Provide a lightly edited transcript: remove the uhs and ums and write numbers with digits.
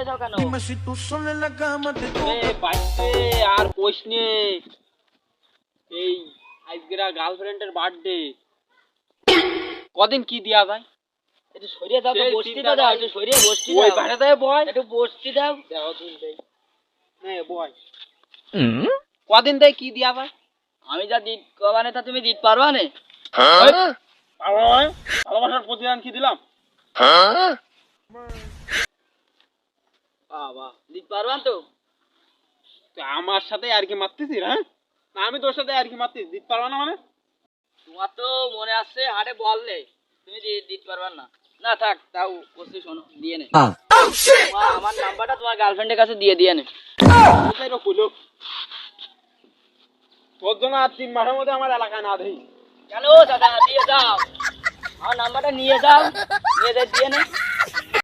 আছো কেন? Dime si tú sola en la cama te toca. বাইতে আর কোশ নে এই আজকেরা গার্লফ্রেন্ডের বার্থডে কদিন কি দিয়া ভাই একটু সরিয়ে দাও তো, সেই বসতি চিন্তা তো দাও, ভাই। একটু সরিয়ে বসতি ওই দাও। বাইরেতে বয় একটু বসতি দাও। দাও দুল দেই না বয় কদিন দেয় কি দিয়া ভাই আমি যা দিত কবানে তা তুমি দিতে পারবা না? ভালোবাসার প্রতিদান কি দিলাম বাবা দিতে পারবা তো? তুই আমার সাথে আর কি মারতেছিস হ্যাঁ না আমি তোর সাথে আর কি মারতেছি দিতে পারবা না মানে তোমার তো মনে আসছে হাটে বল নেই, তুমি দিতে পারবা না। না থাক, তাও বসতি শোনো, দিয়ে নে। আমার নাম্বারটা তোমার গার্লফ্রেন্ডের কাছে দিয়ে নে। কোথায় রকুলো তোর জন্য আর 3 মাসের মধ্যে আমার এলাকায় না দেই কেন দাদা, দিয়ে যাও, আমার নাম্বারটা নিয়ে যাও, দিয়ে নে।